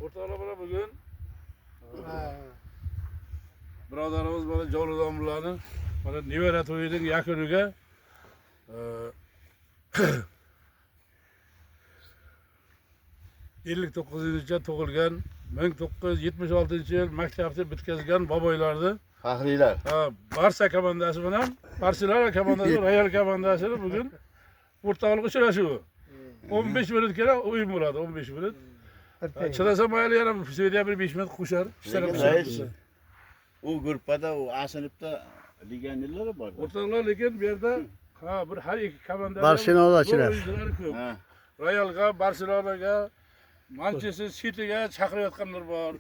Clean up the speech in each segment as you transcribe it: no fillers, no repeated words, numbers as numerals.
O'rtoqlar bugun birodarimiz mana Jovlidomlarni mana nevara to'yining yakuniga ellik to'qqizinchi tug'ilgan 1976-yil maktabni bitkazgan boboylarni faxriylar. Barsa komandasi bilan Barselona komandasi Real komandasini bugun o'rtoqlik uchrashuvi. 15 minutga o'yin bo'ladi, 15 minut. Chilasa mayli yana Suriya bir 5 minut qo'shar. U gruppada u A sinfda legionerlar bor. O'rtoqlar lekin bu yerda bir har ikki komanda Barselonachilar. Realga, Barselonaga, Manchester City'ga chaqirayotganlar bor.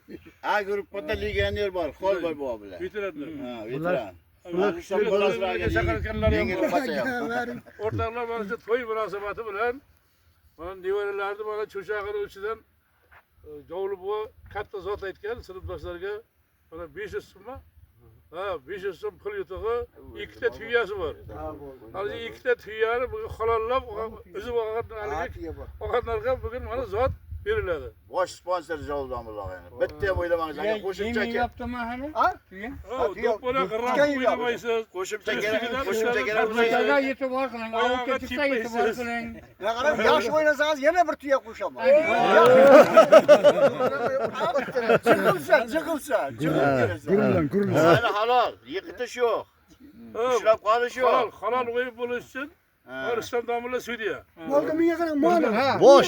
A gruppada legioner bor, Xolboy bobo bilan. Veteranlar. Veteran. O'rtoqlar mana shu to'y munosabati bilan mana nevaralarni mana cho'chaqini ichidan Jovli buva katta zot aytgan sinfdoshlarga mana 500 so'mmi? 500 so'm pul yutug'i, ikkita tuyasi bor. Hozir ikkita tuyani bugun halollab o'zi olganlarga bugun mana zot beriladi. Bosh sponsor Jovlidomlar endi. Bitta o'ylamangiz, agar qo'shimcha yaptimi hali? Do'ppona qirraq o'ylamaysiz. Qo'shimcha kerak Bizga yetib bor qiling, avtga chiqsa yetib bor qiling. Qarab, yaxshi o'ynasangiz yana bir tuya qo'shaman. Jiqilsa. Hali halol, yiqitish yo'q. Ushlab qolish yo'q. Halol o'yin bo'lish uchun Islom domla sudya. Bosh